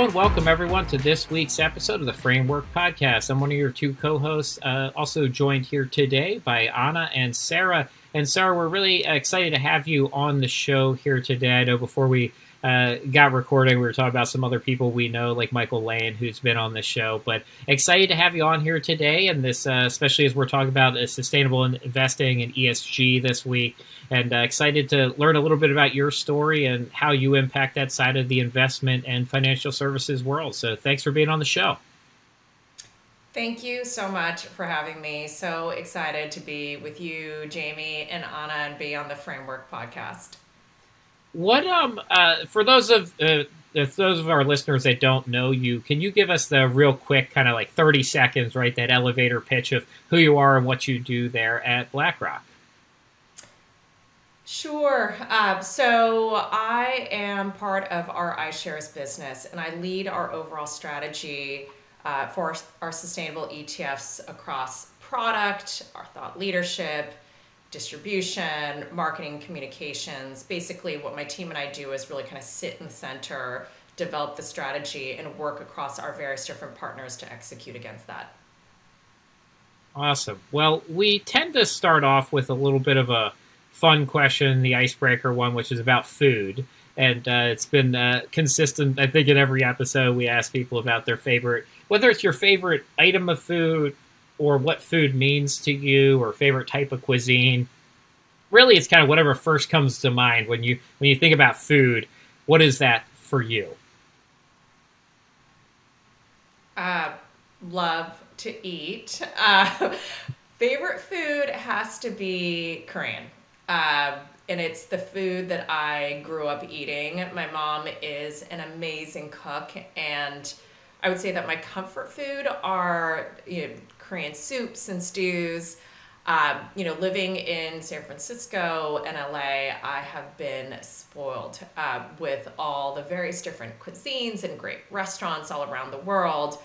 Hello and welcome everyone to this week's episode of the Framework Podcast. I'm one of your two co-hosts, also joined here today by Anna and Sarah. And Sarah, we're really excited to have you on the show here today. I know before we got recording, we were talking about some other people we know, like Michael Lane, who's been on the show. But excited to have you on here today, and this, especially as we're talking about sustainable investing and ESG this week. And excited to learn a little bit about your story and how you impact that side of the investment and financial services world. So thanks for being on the show. Thank you so much for having me. So excited to be with you, Jamie and Anna, and be on the Framework Podcast. What for those of our listeners that don't know you, can you give us the real quick kind of like 30 seconds, right? That elevator pitch of who you are and what you do there at BlackRock. Sure. So I am part of our iShares business, and I lead our overall strategy for our sustainable ETFs across product, our thought leadership, distribution, marketing, communications. Basically, what my team and I do is really kind of sit in the center, develop the strategy, and work across our various different partners to execute against that. Awesome. Well, we tend to start off with a little bit of a fun question, the icebreaker one, which is about food. And it's been consistent, I think, in every episode we ask people about their favorite, whether it's your favorite item of food or what food means to you or favorite type of cuisine. Really, it's kind of whatever first comes to mind when you think about food. What is that for you? Love to eat. Favorite food has to be Korean. And it's the food that I grew up eating. My mom is an amazing cook, and I would say that my comfort food are Korean soups and stews. Living in San Francisco and LA, I have been spoiled with all the various different cuisines and great restaurants all around the world.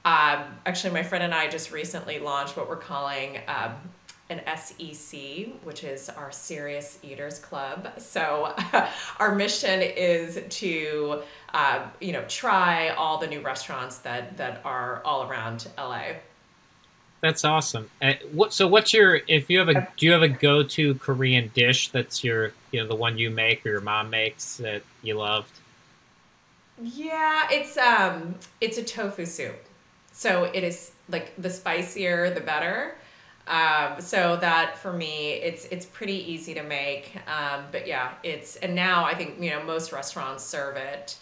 Actually, my friend and I just recently launched what we're calling an SEC, which is our Serious Eaters Club. So our mission is to, try all the new restaurants that are all around LA. That's awesome. What's your, do you have a go-to Korean dish that's your, the one you make or your mom makes that you loved? Yeah, it's a tofu soup. So it is like the spicier, the better. So that for me, it's pretty easy to make. But yeah, and now I think, most restaurants serve it.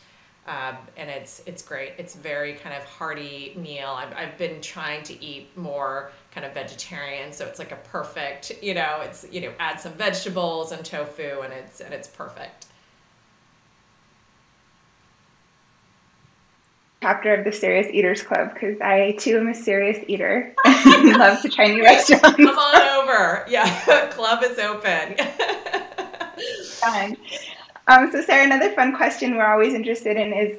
And it's great. It's very kind of hearty meal. I've been trying to eat more kind of vegetarian. So it's like a perfect, add some vegetables and tofu and it's perfect. Chapter of the Serious Eaters Club, because I too am a serious eater and love to try new restaurants. Come on over. Yeah, club is open. Fun. So Sarah, another fun question we're always interested in is,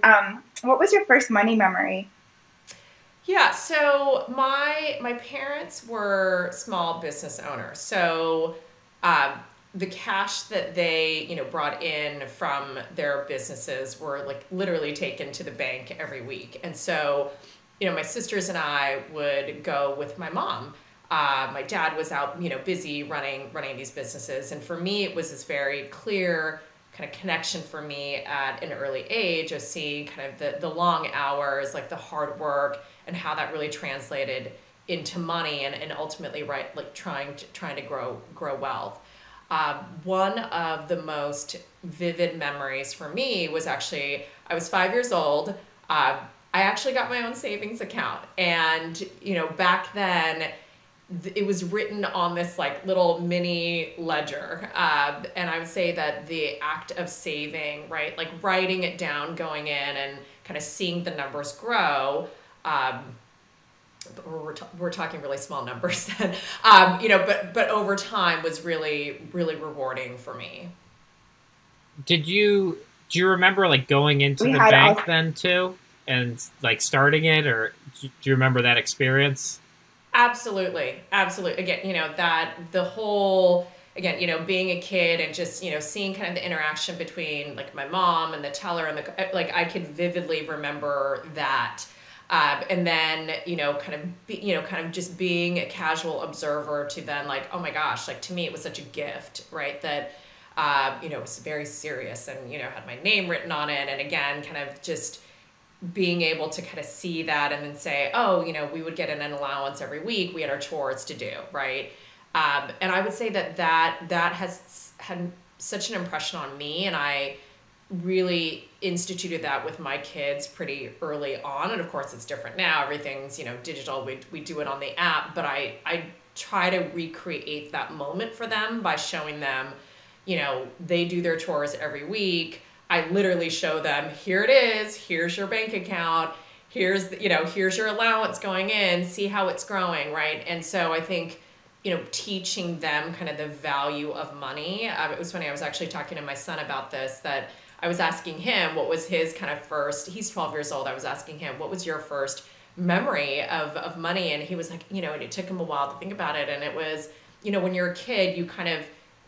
what was your first money memory? Yeah, so my parents were small business owners. So the cash that they, brought in from their businesses were like literally taken to the bank every week. And so, my sisters and I would go with my mom. My dad was out, busy running these businesses. And for me, it was this very clear kind of connection for me at an early age of seeing kind of the long hours, like the hard work and how that really translated into money and ultimately, right, like trying to grow wealth. One of the most vivid memories for me was actually, I was 5 years old. I actually got my own savings account. And, back then it was written on this like little mini ledger. And I would say that the act of saving, right, like writing it down, going in and kind of seeing the numbers grow, we're talking really small numbers then, but over time was really, really rewarding for me. Do you remember like going into the bank then too and like starting it, or do you remember that experience? Absolutely. Again, that the whole again, being a kid and just, seeing kind of the interaction between like my mom and the teller and like I could vividly remember that. And then, kind of just being a casual observer to then like, oh my gosh, like to me, it was such a gift, right? That, it was very serious and, had my name written on it. And again, kind of just being able to kind of see that and then say, oh, we would get an allowance every week. We had our chores to do, right? And I would say that has had such an impression on me, and I really instituted that with my kids pretty early on. And of course it's different now. Everything's, digital. We do it on the app, but I try to recreate that moment for them by showing them, they do their chores every week. I literally show them, here it is, here's your bank account, here's your allowance going in, see how it's growing, right? And so I think, teaching them kind of the value of money. It was funny, I was actually talking to my son about this, that I was asking him what was his kind of first, he's 12 years old, I was asking him, what was your first memory of money? And he was like, and it took him a while to think about it. And it was, when you're a kid, you kind of,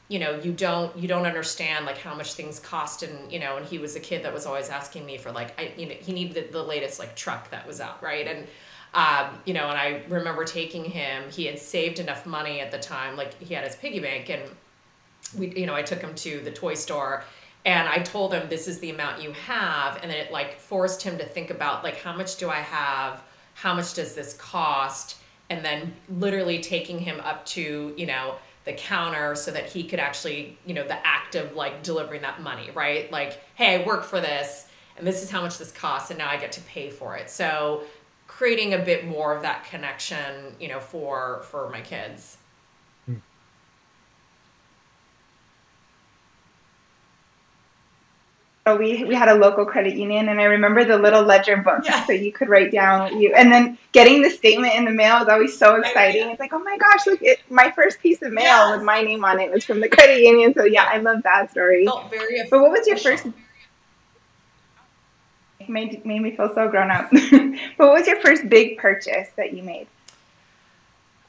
you don't understand like how much things cost. And, and he was a kid that was always asking me for like, he needed the latest like truck that was out. Right. And, and I remember taking him, he had saved enough money at the time, like he had his piggy bank, and I took him to the toy store and I told him, this is the amount you have. And then it like forced him to think about like, how much do I have? How much does this cost? And then literally taking him up to, the counter so that he could actually, the act of like delivering that money, right? Like, hey, I work for this and this is how much this costs and now I get to pay for it. So creating a bit more of that connection, for my kids. So we had a local credit union, and I remember the little ledger books that you could write down and then getting the statement in the mail was always so exciting. It's like, oh my gosh, look, my first piece of mail with my name on it was from the credit union. So yeah, I love that story. Felt very official. But what was your first? Made me feel so grown up. But what was your first big purchase that you made?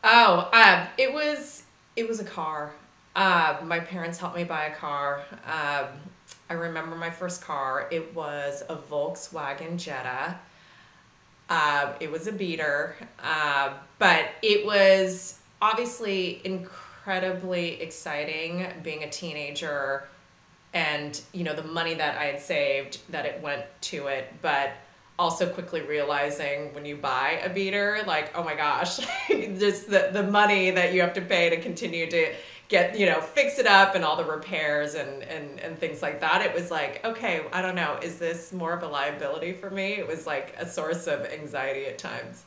Oh, it was a car. My parents helped me buy a car. I remember my first car. It was a Volkswagen Jetta. It was a beater, but it was obviously incredibly exciting being a teenager, and the money that I had saved, that it went to it, but also quickly realizing when you buy a beater, like, oh my gosh, just the money that you have to pay to continue to get, fix it up and all the repairs and things like that. It was like, okay, I don't know, is this more of a liability for me? It was like a source of anxiety at times.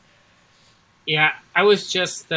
Yeah, I was just,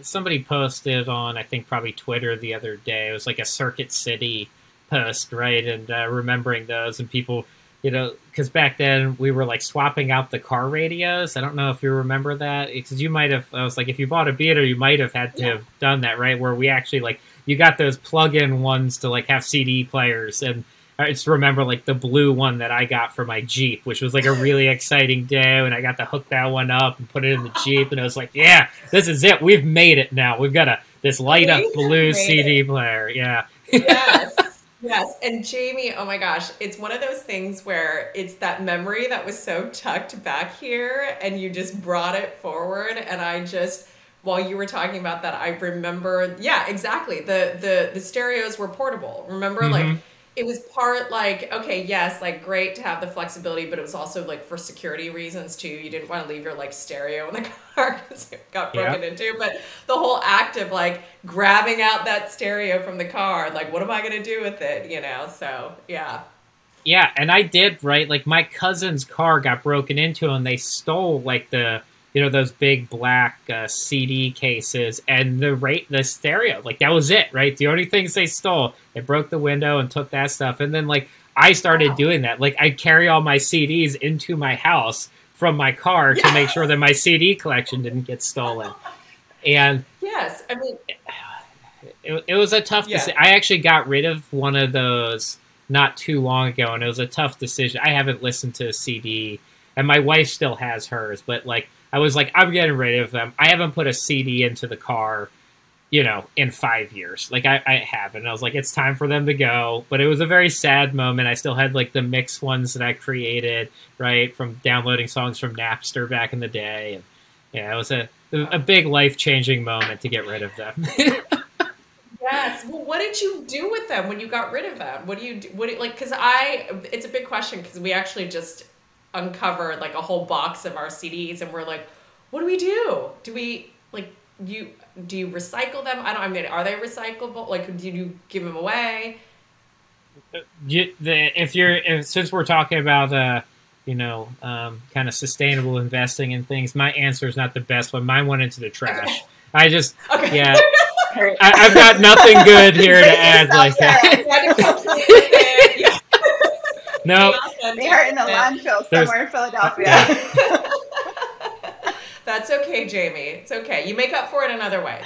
somebody posted on, I think probably Twitter the other day, it was like a Circuit City post, right? And remembering those, and people, because back then we were like swapping out the car radios. I don't know if you remember that, because you might have, I was like, if you bought a beater, you might have had to have done that, right? Where we actually like, you got those plug-in ones to like have CD players. And I just remember like the blue one that I got for my Jeep, which was like a really exciting day. And I got to hook that one up and put it in the Jeep. And I was like, yeah, this is it. We've made it now. We've got this light up blue CD player. Yeah. Yes. Yes. And Jamie, oh my gosh, it's one of those things where it's that memory that was so tucked back here and you just brought it forward. And I just, while you were talking about that, I remember, yeah, exactly. The stereos were portable. Remember, like, it was part like, okay, yes, like great to have the flexibility, but it was also like for security reasons too. You didn't want to leave your like stereo in the car because it got broken into. But the whole act of like grabbing out that stereo from the car, like, what am I going to do with it? So yeah. Yeah, and I did, right? Like my cousin's car got broken into and they stole like the, those big black CD cases and the stereo. Like that was it, right? The only things they stole, they broke the window and took that stuff. And then like I started doing that. Like I'd carry all my CDs into my house from my car to make sure that my CD collection didn't get stolen. And yes, I mean, it was a tough decision. I actually got rid of one of those not too long ago, and it was a tough decision. I haven't listened to a CD, and my wife still has hers, but like I was like, I'm getting rid of them. I haven't put a CD into the car, in 5 years. Like I haven't. And I was like, it's time for them to go. But it was a very sad moment. I still had like the mix ones that I created, right, from downloading songs from Napster back in the day. And yeah, it was a big life-changing moment to get rid of them. Yes. Well, what did you do with them when you got rid of them? What do you do? Because it's a big question, because we actually just uncovered like a whole box of our CDs, and we're like, what do we do? Do we do you recycle them? I mean, are they recyclable? Like, do you give them away? Since we're talking about kind of sustainable investing and things, my answer is not the best one. Mine went into the trash. Okay. Yeah. I've got nothing good here to add like that. No. They are in the landfill somewhere in Philadelphia. Yeah. That's okay, Jamie. It's okay. You make up for it in other ways.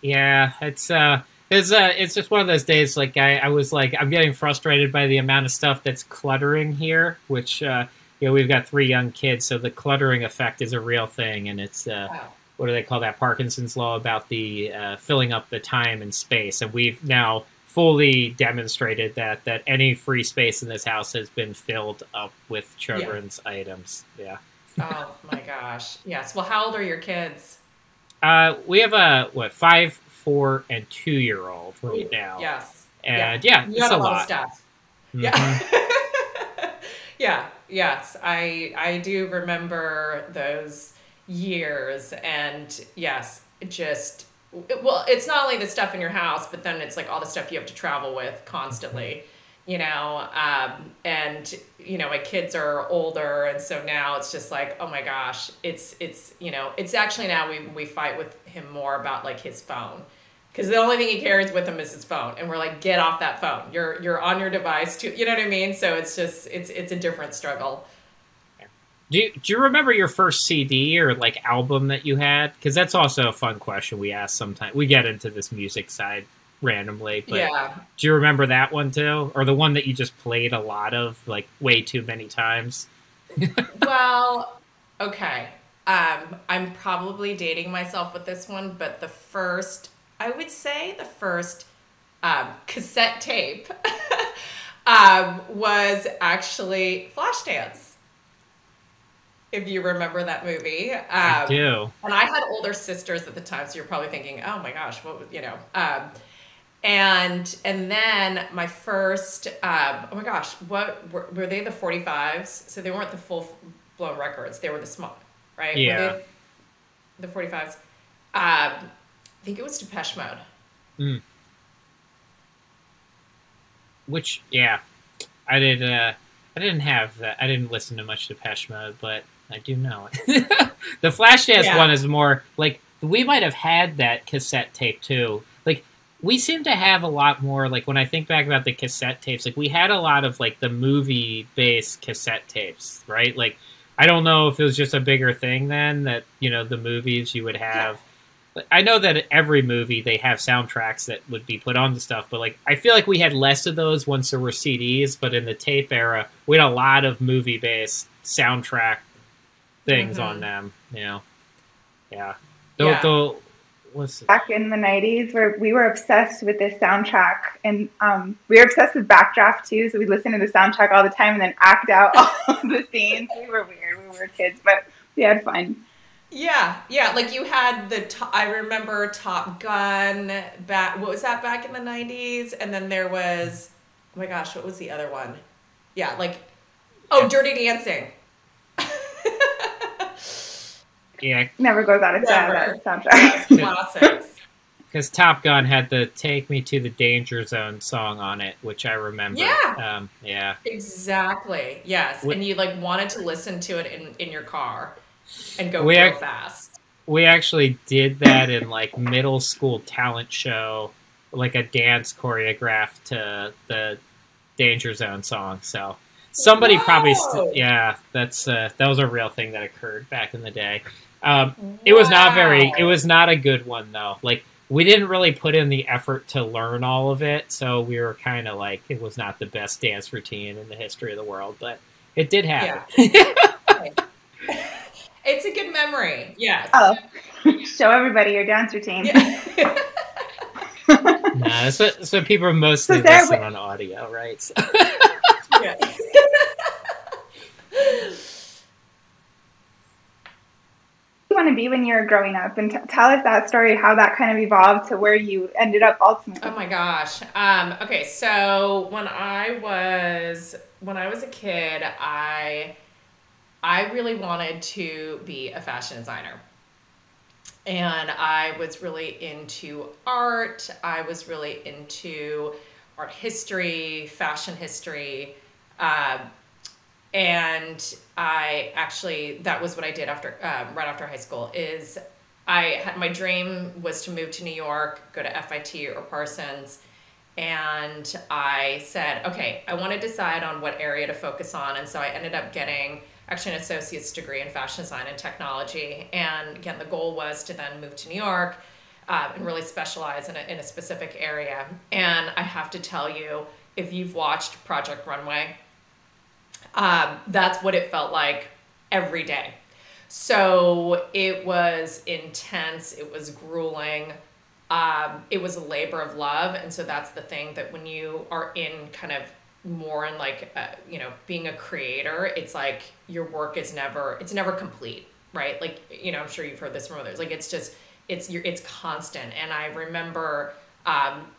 Yeah, it's just one of those days. Like I was like, I'm getting frustrated by the amount of stuff that's cluttering here, which we've got 3 young kids, so the cluttering effect is a real thing, and it's what do they call that? Parkinson's law, about the filling up the time and space, and we've now fully demonstrated that any free space in this house has been filled up with children's items. Yeah. Oh my gosh. Yes. Well, how old are your kids? We have a 5, 4, and 2-year-old right now. Yes. And you it's got a lot lot of stuff. Mm-hmm. Yeah. Yeah. Yes. I do remember those years, and yes, it's not only the stuff in your house, but then it's like all the stuff you have to travel with constantly. And my kids are older, and so now it's just like, oh my gosh, it's actually now we fight with him more about like his phone, because the only thing he carries with him is his phone, and we're like, get off that phone, you're on your device too, you know what I mean? So it's just it's a different struggle. Do you remember your first CD or like album that you had? Because that's also a fun question we ask sometimes. We get into this music side randomly, but do you remember that one too, or the one that you just played a lot of, like way too many times? Well, okay, I'm probably dating myself with this one, but I would say the first cassette tape was actually Flashdance, if you remember that movie. I do. And I had older sisters at the time, so you're probably thinking, oh my gosh, and then my first, oh my gosh, what were they? The 45s? So they weren't the full blown records; they were the small, right? Yeah. Were they the 45s. I think it was Depeche Mode. Mm. Which, yeah, I didn't have that. I didn't listen to much Depeche Mode, but I do know it. The Flashdance one is more like, we might have had that cassette tape too. Like, we seem to have a lot more, like, when I think back about the cassette tapes, like, we had a lot of, like, the movie-based cassette tapes, right? Like, I don't know if it was just a bigger thing then, that, the movies you would have. But I know that every movie, they have soundtracks that would be put onto stuff, but, like, I feel like we had less of those once there were CDs, but in the tape era, we had a lot of movie-based soundtrack things on them, Yeah. Back in the 90s, where we were obsessed with this soundtrack, and we were obsessed with Backdraft too, so we listened to the soundtrack all the time and then act out all of the scenes. We were weird, we were kids, but we had fun. Yeah, like you had I remember Top Gun, what was that, back in the 90s? And then there was, oh my gosh, what was the other one? Yeah, Dirty Dancing. Yeah, never goes out of style, that soundtrack. Classics. Because Top Gun had the "Take Me to the Danger Zone" song on it, which I remember. Yeah. Exactly. Yes, and you wanted to listen to it in your car and go real fast. We actually did that in middle school talent show, like a dance choreographed to the Danger Zone song. So somebody probably, that was a real thing that occurred back in the day. It was not a good one though. We didn't really put in the effort to learn all of it, so we were kind of it was not the best dance routine in the history of the world, but it did happen. Yeah. It's a good memory. Yes. Oh, show everybody your dance routine. Yeah. No, so people mostly So Sarah, listen on audio, right? So. Yeah. you want to be when you were growing up, and tell us that story, how that kind of evolved to where you ended up ultimately. Oh my gosh. Okay, so when I was a kid, I really wanted to be a fashion designer. And I was really into art. I was really into art history, fashion history. Uh, and I actually, that was what I did after, right after high school, is my dream was to move to New York, go to FIT or Parsons. And I said, okay, I want to decide on what area to focus on. And so I ended up getting actually an associate's degree in fashion design and technology. And again, the goal was to then move to New York and really specialize in a specific area. And I have to tell you, if you've watched Project Runway, that's what it felt like every day. So it was intense. It was grueling. It was a labor of love. And so that's the thing, that when you are in kind of more in like, being a creator, it's like your work is it's never complete, right? Like, I'm sure you've heard this from others. Like, it's constant. And I remember,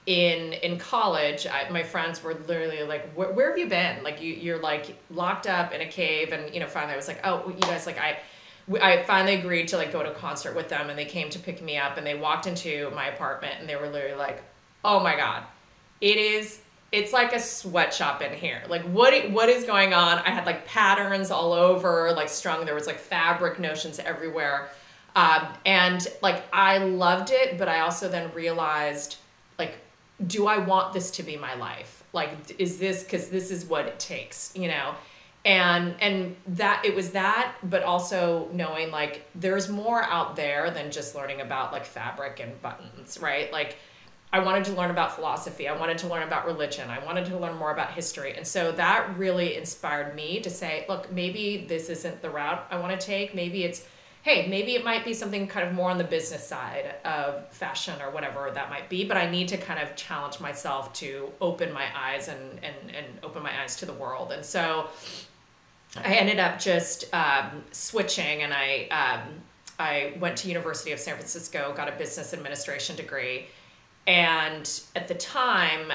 in college, my friends were literally like, where have you been? Like you're like locked up in a cave. And, finally I was like, oh, you guys, like I finally agreed to like go to a concert with them, and they came to pick me up, and they walked into my apartment, and they were literally like, oh my God, it's like a sweatshop in here. Like what is going on? I had like patterns all over, like strung. There was like fabric notions everywhere. And like, I loved it, but I also then realized, like, do I want this to be my life? Like, is this, 'cause this is what it takes, and that it was that, but also knowing like there's more out there than just learning about like fabric and buttons, right? Like, I wanted to learn about philosophy. I wanted to learn about religion. I wanted to learn more about history. And so that really inspired me to say, look, maybe this isn't the route I want to take. Maybe it's, hey, maybe it might be something kind of more on the business side of fashion or whatever that might be, but I need to kind of challenge myself to open my eyes and open my eyes to the world. And so I ended up just switching, and I went to University of San Francisco, got a business administration degree. And at the time,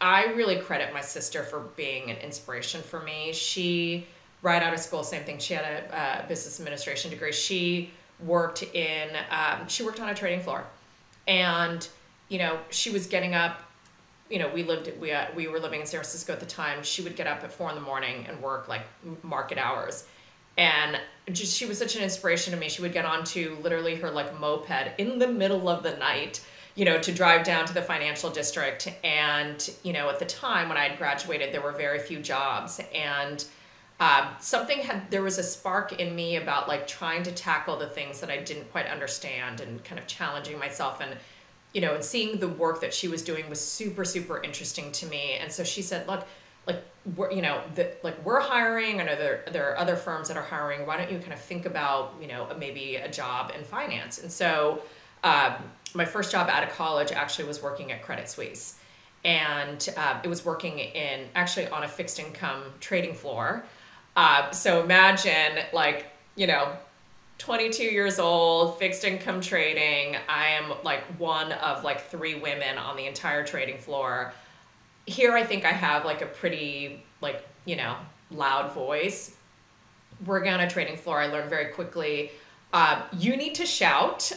I really credit my sister for being an inspiration for me. She, right out of school, same thing. She had a business administration degree. She worked on a trading floor, and she was getting up. We were living in San Francisco at the time. She would get up at 4 a.m. and work like market hours, and she was such an inspiration to me. She would get onto literally her like moped in the middle of the night, to drive down to the financial district. And at the time when I had graduated, there were very few jobs, and there was a spark in me about like trying to tackle the things that I didn't quite understand, and kind of challenging myself. And and seeing the work that she was doing was super, super interesting to me. And so she said, look, like, we're hiring. I know there are other firms that are hiring. Why don't you kind of think about, maybe a job in finance? And so my first job out of college actually was working at Credit Suisse. And it was working actually on a fixed income trading floor. So imagine like, 22 years old, fixed income trading. I am like one of like 3 women on the entire trading floor. Here, I think I have like a pretty like, loud voice. Working on a trading floor, I learned very quickly, you need to shout,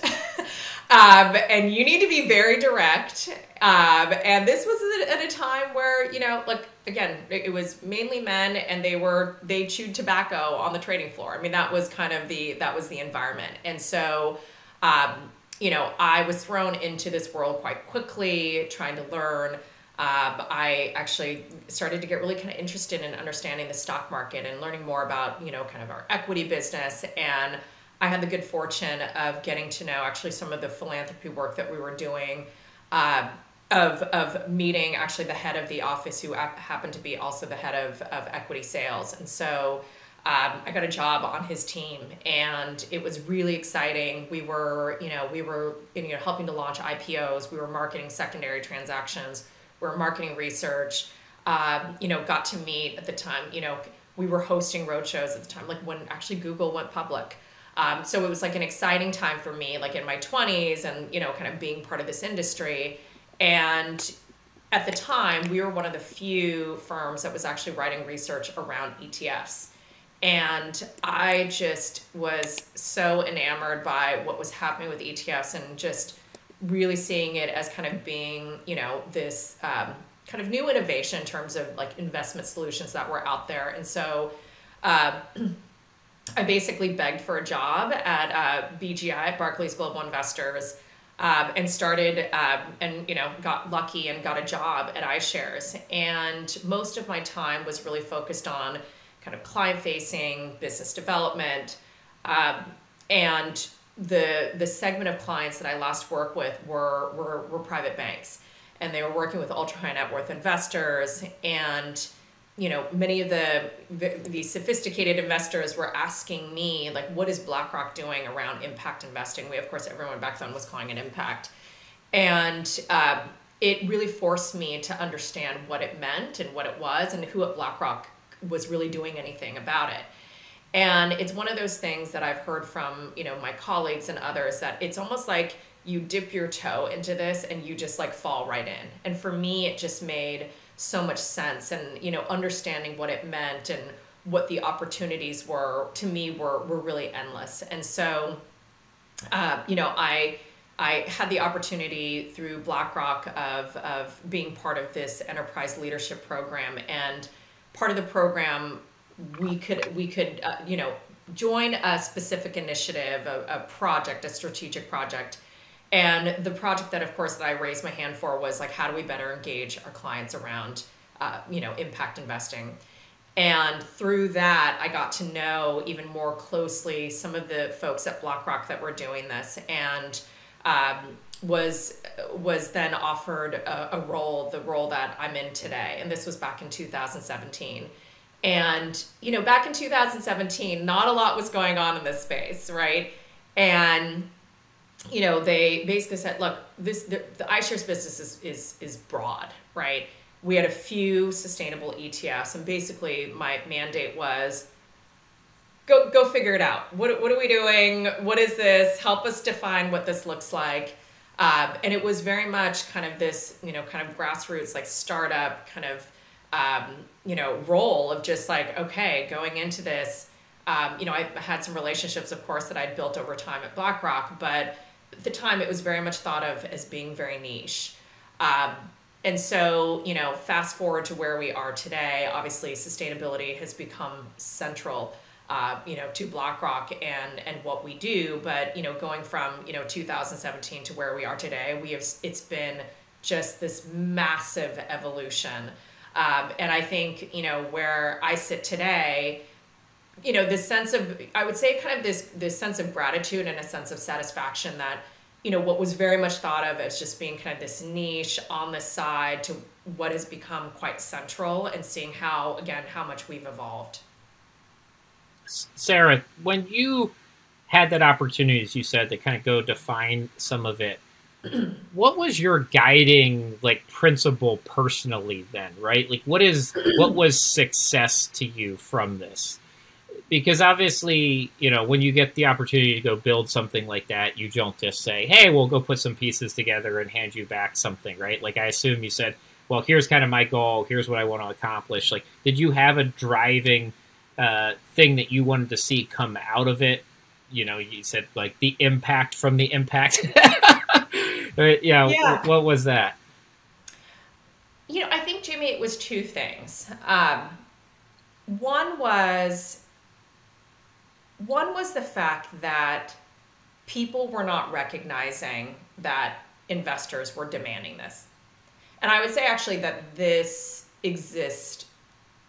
and you need to be very direct. And this was at a time where, like, again, it was mainly men, and they chewed tobacco on the trading floor. I mean, that was the environment. And so, I was thrown into this world quite quickly, trying to learn. I actually started to get really kind of interested in understanding the stock market and learning more about, kind of our equity business. And I had the good fortune of getting to know actually some of the philanthropy work that we were doing, of meeting actually the head of the office, who happened to be also the head of equity sales. And so I got a job on his team, and it was really exciting. We were helping to launch IPOs. We were marketing secondary transactions. We were marketing research. Got to meet at the time. We were hosting roadshows at the time, like when actually Google went public. So it was like an exciting time for me, like in my 20s, and kind of being part of this industry. And at the time, we were one of the few firms that was actually writing research around ETFs. And I just was so enamored by what was happening with ETFs, and just really seeing it as kind of being, this kind of new innovation in terms of like investment solutions that were out there. And so I basically begged for a job at BGI, Barclays Global Investors, and started and got lucky and got a job at iShares. And most of my time was really focused on kind of client-facing business development, and the segment of clients that I last worked with were private banks, and they were working with ultra high net worth investors. And many of the sophisticated investors were asking me, like, what is BlackRock doing around impact investing? Of course, everyone back then was calling it impact. And it really forced me to understand what it meant and what it was, and who at BlackRock was really doing anything about it. And it's one of those things that I've heard from, my colleagues and others, that it's almost like you dip your toe into this and you just like fall right in. And for me, it just made so much sense, and understanding what it meant and what the opportunities were, to me, were really endless. And so I had the opportunity through BlackRock of being part of this enterprise leadership program. And part of the program, we could join a specific initiative, a project, a strategic project. And the project that, of course, that I raised my hand for was like, how do we better engage our clients around, impact investing? And through that, I got to know even more closely some of the folks at BlackRock that were doing this, and was then offered a role, the role that I'm in today. And this was back in 2017. And, back in 2017, not a lot was going on in this space, right? And they basically said, look, the iShares business is broad, right? We had a few sustainable ETFs, and basically my mandate was, go figure it out. What are we doing? What is this? Help us define what this looks like. And it was very much kind of this, kind of grassroots, like startup kind of, role of just like, okay, going into this, I had some relationships, of course, that I'd built over time at BlackRock, but at the time it was very much thought of as being very niche. And so, fast forward to where we are today, obviously sustainability has become central, to BlackRock and what we do. But, going from, 2017 to where we are today, it's been just this massive evolution. And I think, where I sit today, this sense of, I would say kind of this sense of gratitude and a sense of satisfaction that, what was very much thought of as just being kind of this niche on the side to what has become quite central, and seeing how much we've evolved. Sarah, when you had that opportunity, as you said, to kind of go define some of it, what was your guiding principle personally then, right? Like what was success to you from this? Because obviously, when you get the opportunity to go build something like that, you don't just say, hey, we'll go put some pieces together and hand you back something, right? Like I assume you said, well, here's kind of my goal. Here's what I want to accomplish. Like, did you have a driving thing that you wanted to see come out of it? You said like the impact from the impact. Yeah. What was that? I think, Jimmy, it was two things. One was the fact that people were not recognizing that investors were demanding this. And I would say actually that this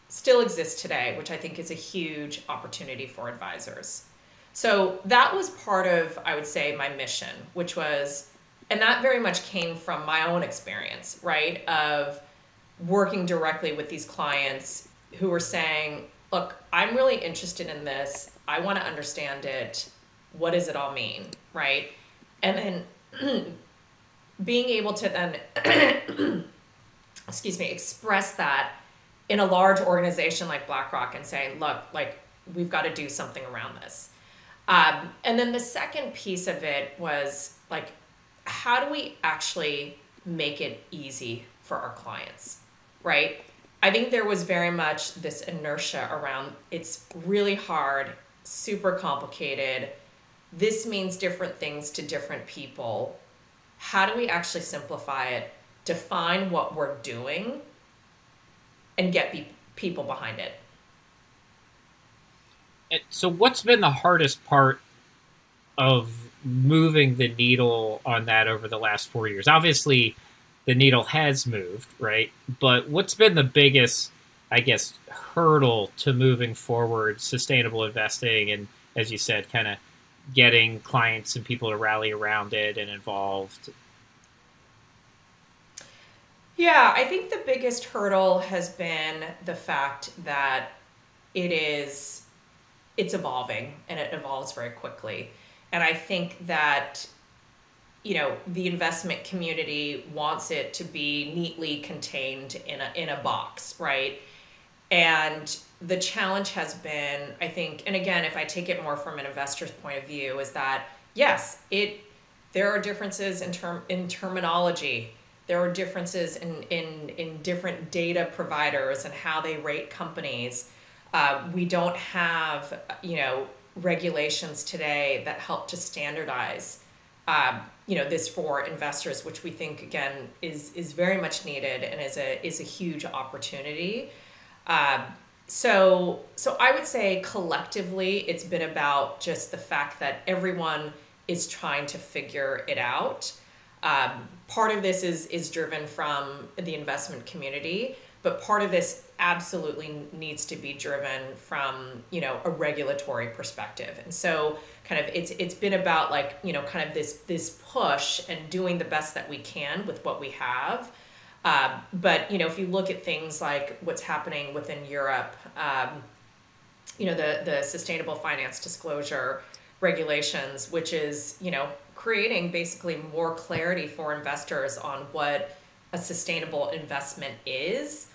still exists today, which I think is a huge opportunity for advisors. So that was part of, I would say, my mission, which was, and that very much came from my own experience, right, of working directly with these clients who were saying, look, I'm really interested in this. I want to understand it. What does it all mean, right? And then being able to then, excuse me, express that in a large organization like BlackRock and say, look, like, we've got to do something around this. And then the second piece of it was like, how do we actually make it easy for our clients, right? I think there was very much this inertia around it's really hard, super complicated. This means different things to different people. How do we actually simplify it, define what we're doing, and get people behind it? So what's been the hardest part of moving the needle on that over the last 4 years? Obviously, the needle has moved, right? But what's been the biggest, I guess, hurdle to moving forward sustainable investing and, as you said, kind of getting clients and people to rally around it and involved? Yeah, I think the biggest hurdle has been the fact that it's evolving and it evolves very quickly. And I think that, you know, the investment community wants it to be neatly contained in a box, right? And the challenge has been, I think, and again, if I take it more from an investor's point of view, is that yes, there are differences in terminology. There are differences in different data providers and how they rate companies. We don't have, you know, regulations today that help to standardize, you know, this for investors, which we think again is very much needed and is a huge opportunity. So I would say collectively, it's been about just the fact that everyone is trying to figure it out. Part of this is driven from the investment community, but part of this absolutely needs to be driven from, you know, a regulatory perspective. And so kind of it's been about like, you know, kind of this push and doing the best that we can with what we have. But, you know, if you look at things like what's happening within Europe, you know, the sustainable finance disclosure regulations, which is, you know, creating basically more clarity for investors on what a sustainable investment is.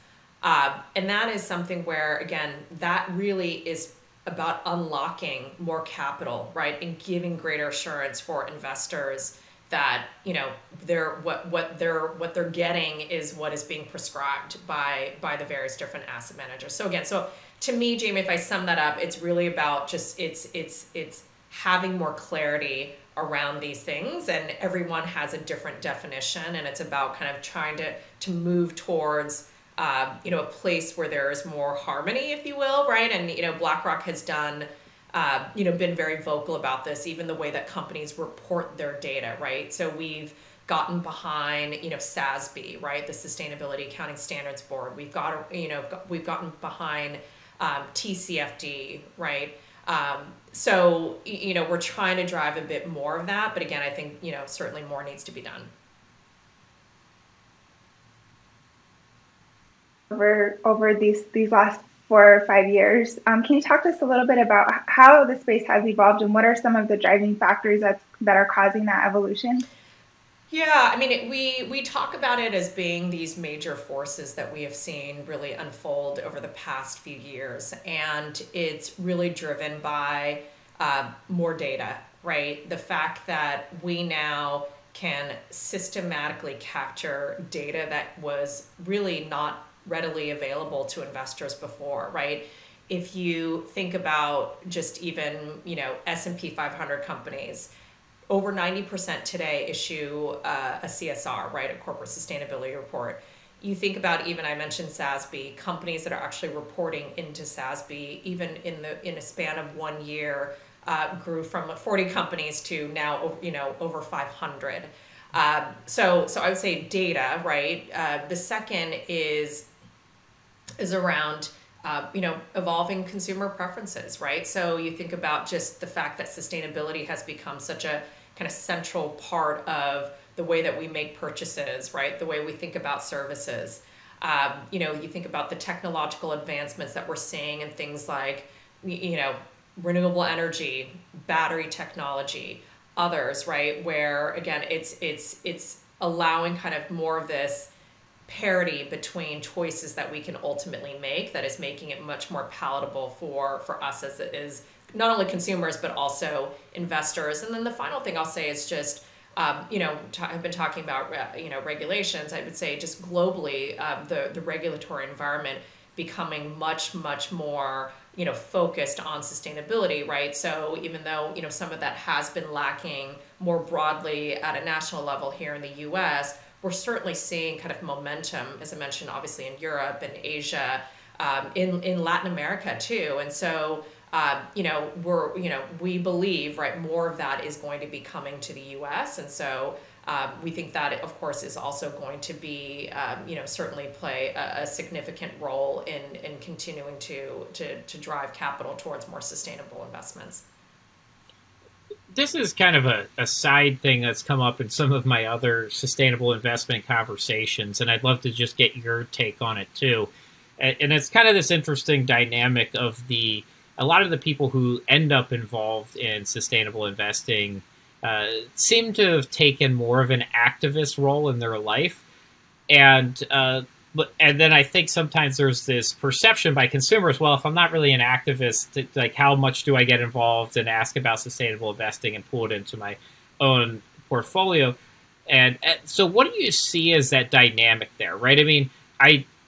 And that is something where, again, that really is about unlocking more capital, right? And giving greater assurance for investors that, you know, what they're getting is what is being prescribed by the various different asset managers. So again, so to me, Jamie, if I sum that up, it's really about just it's having more clarity around these things, and everyone has a different definition, and it's about kind of trying to move towards you know, a place where there is more harmony, if you will, right? And, you know, BlackRock has done, you know, been very vocal about this, even the way that companies report their data, right? So we've gotten behind, you know, SASB, right? The Sustainability Accounting Standards Board. We've gotten behind TCFD, right? So, you know, we're trying to drive a bit more of that. But again, I think, you know, certainly more needs to be done. Over these last 4 or 5 years, can you talk to us a little bit about how the space has evolved and what are some of the driving factors that are causing that evolution? Yeah, I mean, we talk about it as being these major forces that we have seen really unfold over the past few years, and it's really driven by more data, right? The fact that we now can systematically capture data that was really not readily available to investors before, right? If you think about just even, you know, S&P 500 companies, over 90% today issue a CSR, right, a corporate sustainability report. You think about, even I mentioned SASB, companies that are actually reporting into SASB, even in a span of 1 year, grew from 40 companies to now, you know, over 500. So I would say data, right? The second is around you know, evolving consumer preferences, right? So you think about just the fact that sustainability has become such a kind of central part of the way that we make purchases, right? The way we think about services. You think about the technological advancements that we're seeing in things like, renewable energy, battery technology, others, right? Where again, it's allowing kind of more of this parity between choices that we can ultimately make that is making it much more palatable for us as it is not only consumers but also investors. And then the final thing I'll say is just I've been talking about regulations. I would say just globally the regulatory environment becoming much more focused on sustainability, right? So even though some of that has been lacking more broadly at a national level here in the U.S., we're certainly seeing kind of momentum, as I mentioned, obviously in Europe and Asia, in Latin America too. And so, we believe, right, more of that is going to be coming to the U.S. And so we think that, of course, is also going to be, certainly play a significant role in continuing to drive capital towards more sustainable investments. This is kind of a side thing that's come up in some of my other sustainable investment conversations, and I'd love to just get your take on it too. And it's kind of this interesting dynamic of a lot of the people who end up involved in sustainable investing seem to have taken more of an activist role in their life. And then I think sometimes there's this perception by consumers, well, if I'm not really an activist, like how much do I get involved and ask about sustainable investing and pull it into my own portfolio? And so what do you see as that dynamic there, right? I mean,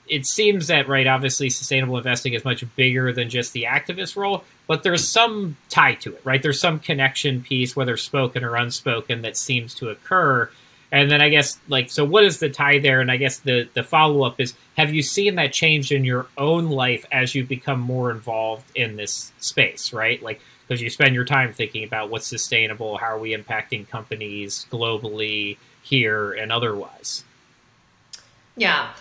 it seems that, right, obviously sustainable investing is much bigger than just the activist role, but there's some tie to it, right? There's some connection piece, whether spoken or unspoken, that seems to occur. And then I guess, so what is the tie there? And I guess the follow-up is, have you seen that change in your own life as you become more involved in this space, right? Because you spend your time thinking about what's sustainable, how are we impacting companies globally, here, and otherwise? Yeah.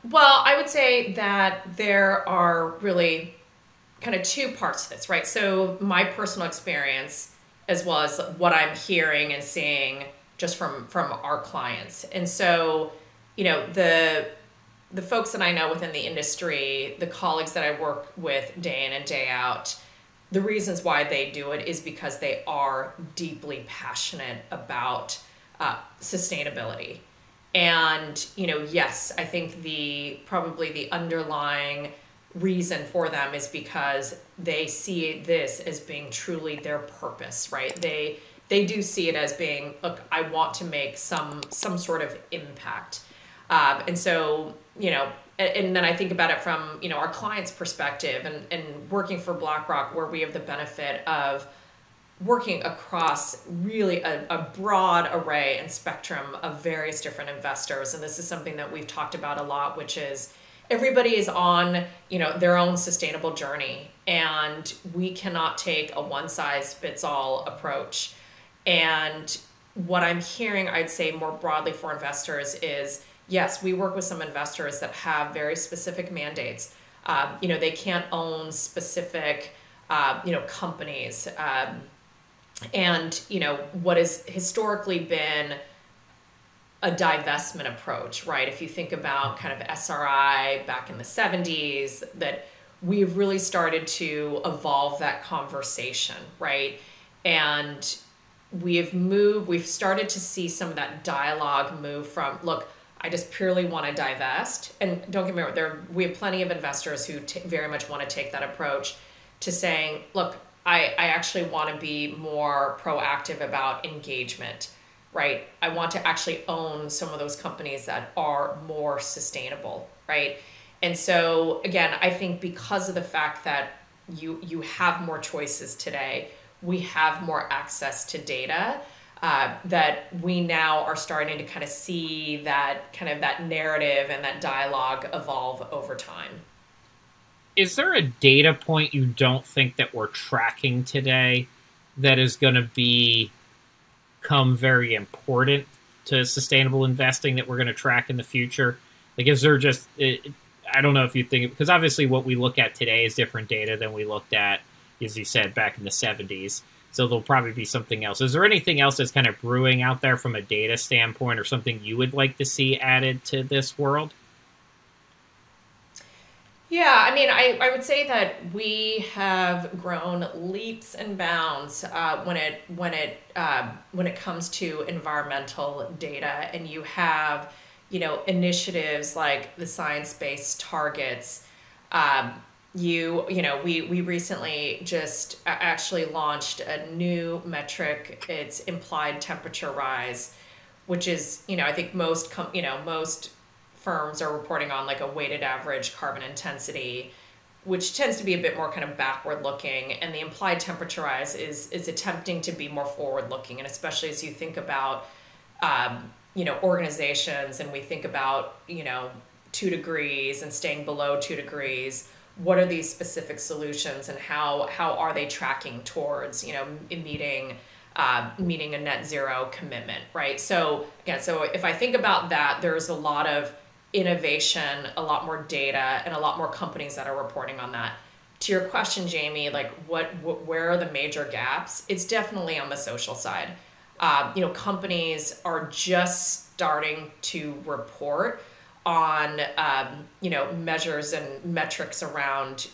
Well, I would say that there are really kind of two parts to this, right? So my personal experience, as well as what I'm hearing and seeing just from our clients. And so, the folks that I know within the industry, the colleagues that I work with day in and day out, the reasons why they do it is because they are deeply passionate about sustainability. And, yes, I think probably the underlying reason for them is because they see this as being truly their purpose, right? They do see it as being, look, I want to make some sort of impact. And so, and then I think about it from, our client's perspective and working for BlackRock, where we have the benefit of working across really a broad array and spectrum of various different investors. And this is something that we've talked about a lot, which is everybody is on, their own sustainable journey, and we cannot take a one-size-fits-all approach. And what I'm hearing, I'd say more broadly for investors is, yes, we work with some investors that have very specific mandates. They can't own specific, companies. And, what has historically been a divestment approach, right? If you think about kind of SRI back in the 70s, that we've really started to evolve that conversation, right? And we've started to see some of that dialogue move from, look, I just purely want to divest. And don't get me wrong, we have plenty of investors who very much want to take that approach to saying, look, I actually want to be more proactive about engagement, right? I want to actually own some of those companies that are more sustainable, right? And so, again, I think because of the fact that you have more choices today, we have more access to data, that we now are starting to kind of see that narrative and that dialogue evolve over time. Is there a data point you don't think that we're tracking today that is going to become very important to sustainable investing that we're going to track in the future? Is there just, I don't know if you think, because obviously what we look at today is different data than we looked at, as you said, back in the 70s. So there'll probably be something else. Is there anything else that's kind of brewing out there from a data standpoint, or something you would like to see added to this world? Yeah, I mean, I would say that we have grown leaps and bounds when it comes to environmental data, and you have, initiatives like the science-based targets. We recently just actually launched a new metric. It's implied temperature rise, which is, I think most firms are reporting on like a weighted average carbon intensity, which tends to be a bit more kind of backward looking. And the implied temperature rise is attempting to be more forward looking. And especially as you think about, organizations, and we think about, 2 degrees and staying below 2 degrees, what are these specific solutions, and how are they tracking towards, meeting a net zero commitment, right? So again, so if I think about that, there's a lot of innovation, a lot more data, and a lot more companies that are reporting on that. To your question, Jamie, like where are the major gaps? It's definitely on the social side. Companies are just starting to report on, measures and metrics around,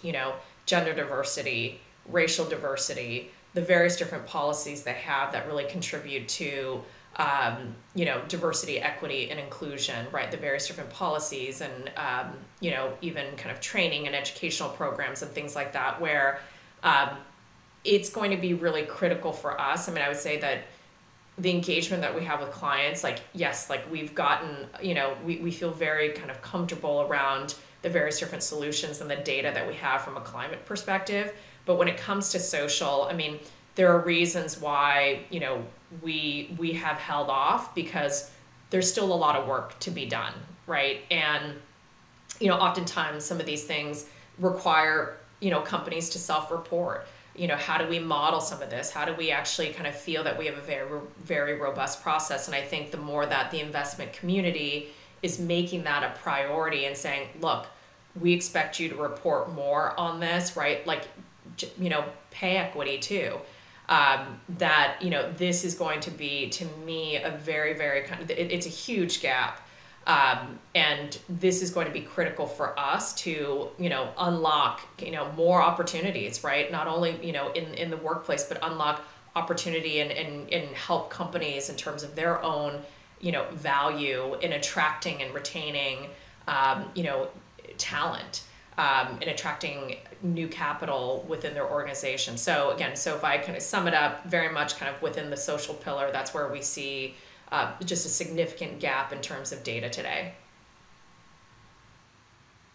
gender diversity, racial diversity, the various different policies they have that really contribute to, diversity, equity, and inclusion, right? The various different policies and, even kind of training and educational programs and things like that, where it's going to be really critical for us. I mean, I would say that the engagement that we have with clients, like, yes, like we've gotten, we feel very kind of comfortable around the various different solutions and the data that we have from a climate perspective. But when it comes to social, I mean, there are reasons why, we have held off, because there's still a lot of work to be done, right? And, oftentimes some of these things require, companies to self-report. How do we model some of this? How do we actually kind of feel that we have a very, very robust process? And I think the more that the investment community is making that a priority and saying, look, we expect you to report more on this, right? Like, pay equity too. That, this is going to be, to me, a very, very kind of, it's a huge gap. And this is going to be critical for us to, unlock, more opportunities, right? Not only, in the workplace, but unlock opportunity and help companies in terms of their own, value in attracting and retaining, talent, and attracting new capital within their organization. So again, if I kind of sum it up, very much kind of within the social pillar, that's where we see just a significant gap in terms of data today.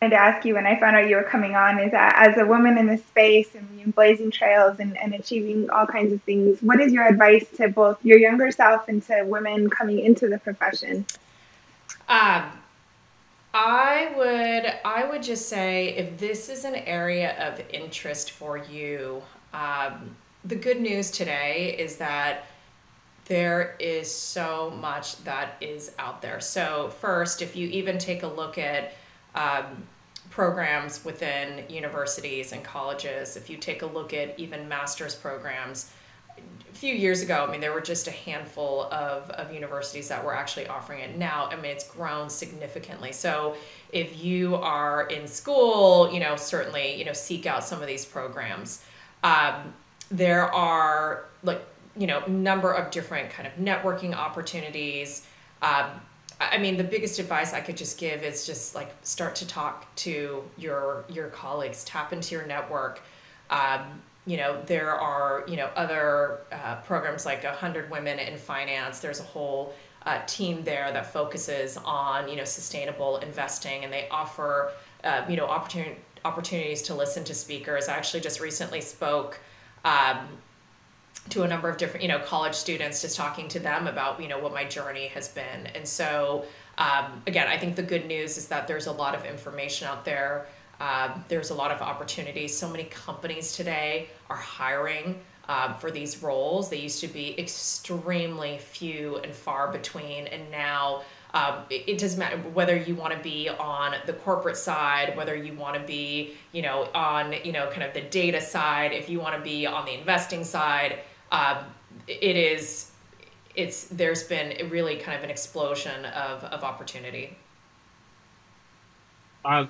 I wanted to ask you, when I found out you were coming on, is that as a woman in this space and blazing trails and achieving all kinds of things, what is your advice to both your younger self and to women coming into the profession? I would just say, if this is an area of interest for you, the good news today is that there is so much that is out there. So first, if you even take a look at programs within universities and colleges, if you take a look at even master's programs, a few years ago, I mean, there were just a handful of universities that were actually offering it. Now, I mean, it's grown significantly. So if you are in school, certainly, seek out some of these programs. There are, like, number of different kind of networking opportunities. I mean, the biggest advice I could just give is just like start to talk to your colleagues, tap into your network. There are, other programs like 100 Women in Finance. There's a whole team there that focuses on, sustainable investing, and they offer, opportunities to listen to speakers. I actually just recently spoke to a number of different, college students, just talking to them about, what my journey has been. And so, again, I think the good news is that there's a lot of information out there. There's a lot of opportunities. So many companies today are hiring for these roles. They used to be extremely few and far between. And now it doesn't matter whether you want to be on the corporate side, whether you want to be, on, kind of the data side, if you want to be on the investing side. There's been really kind of an explosion of opportunity. I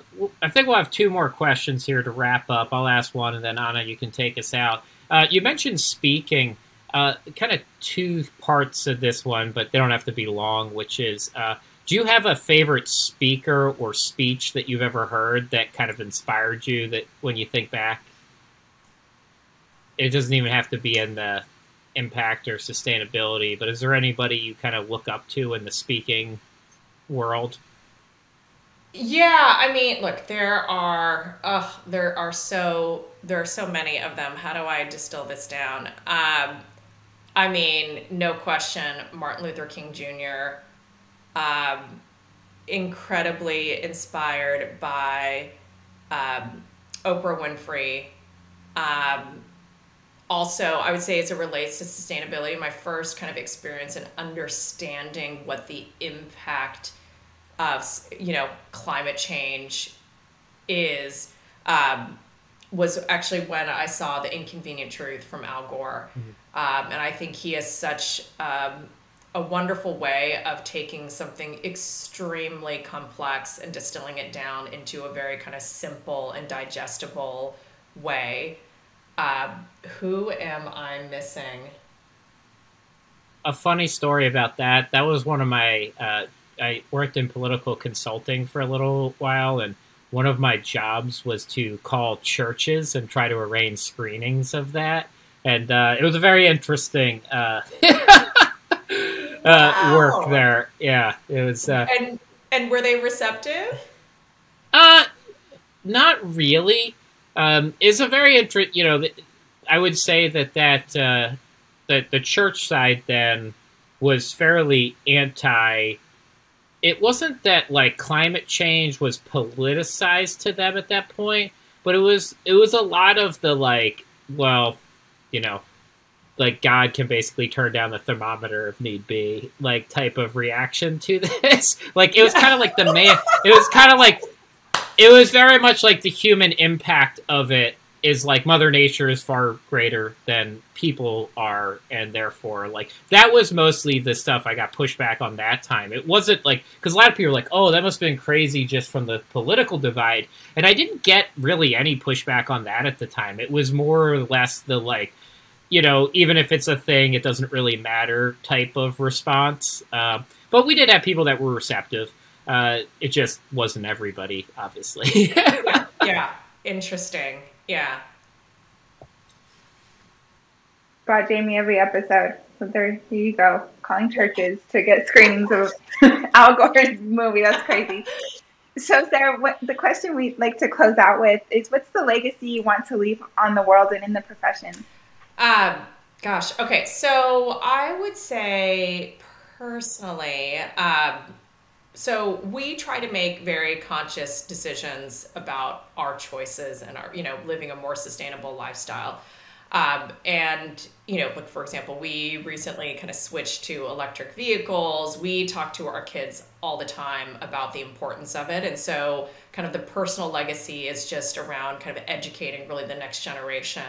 think we'll have two more questions here to wrap up. I'll ask one, and then Anna, you can take us out. You mentioned speaking. Kind of two parts of this one, but they don't have to be long, which is, do you have a favorite speaker or speech that you've ever heard that kind of inspired you, that when you think back, it doesn't even have to be in the impact or sustainability, but is there anybody you kind of look up to in the speaking world? Yeah, I mean, look, there are so many of them. How do I distill this down? I mean, no question, Martin Luther King Jr., incredibly inspired by Oprah Winfrey. Also, I would say as it relates to sustainability, my first kind of experience in understanding what the impact of, climate change is, was actually when I saw The Inconvenient Truth from Al Gore. Mm-hmm. And I think he has such a wonderful way of taking something extremely complex and distilling it down into a very kind of simple and digestible way. Who am I missing? A funny story about that. That was one of my, I worked in political consulting for a little while, and one of my jobs was to call churches and try to arrange screenings of that. And it was a very interesting work there. Yeah, it was. And were they receptive? Not really. It's a very interesting. I would say that the church side then was fairly anti. It wasn't that like climate change was politicized to them at that point, but it was a lot of the like, well, like God can basically turn down the thermometer if need be, like type of reaction to this. Like it was kind of like it was very much like the human impact of it is like Mother Nature is far greater than people are, and therefore, like, that was mostly the stuff I got pushed back on that time. It wasn't like, because a lot of people were like, oh, that must have been crazy just from the political divide, and I didn't get really any pushback on that at the time. It was more or less the, like, even if it's a thing, it doesn't really matter type of response. But we did have people that were receptive. It just wasn't everybody, obviously. Yeah. Interesting. Yeah. Brought Jamie every episode. So there you go. Calling churches to get screenings of Al Gore's movie. That's crazy. So Sarah, the question we'd like to close out with is, what's the legacy you want to leave on the world and in the profession? Gosh. Okay. So I would say personally, so we try to make very conscious decisions about our choices and our, living a more sustainable lifestyle. And, like, for example, we recently kind of switched to electric vehicles. We talk to our kids all the time about the importance of it. And so kind of the personal legacy is just around kind of educating really the next generation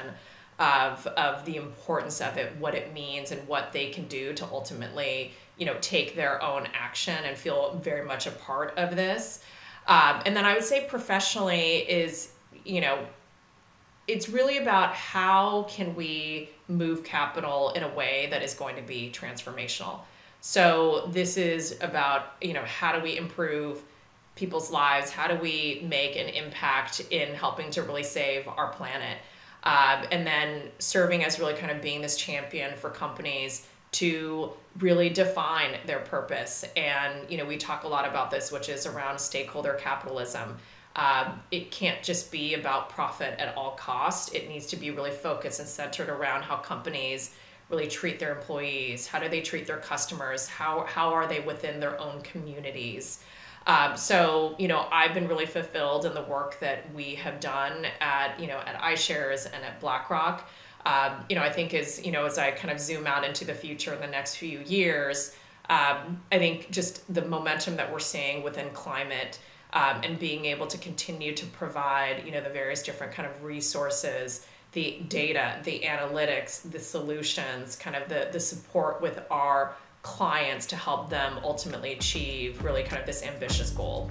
of the importance of it, what it means, and what they can do to ultimately, take their own action and feel very much a part of this. And then I would say professionally is, it's really about how can we move capital in a way that is going to be transformational. So this is about, how do we improve people's lives? How do we make an impact in helping to really save our planet? And then serving as really kind of being this champion for companies to really define their purpose. And, we talk a lot about this, which is around stakeholder capitalism. It can't just be about profit at all costs. It needs to be really focused and centered around how companies really treat their employees. How do they treat their customers? How are they within their own communities? So, I've been really fulfilled in the work that we have done at iShares and at BlackRock. I think as I kind of zoom out into the future in the next few years, I think just the momentum that we're seeing within climate, and being able to continue to provide, the various different kind of resources, the data, the analytics, the solutions, kind of the support with our clients to help them ultimately achieve really kind of this ambitious goal.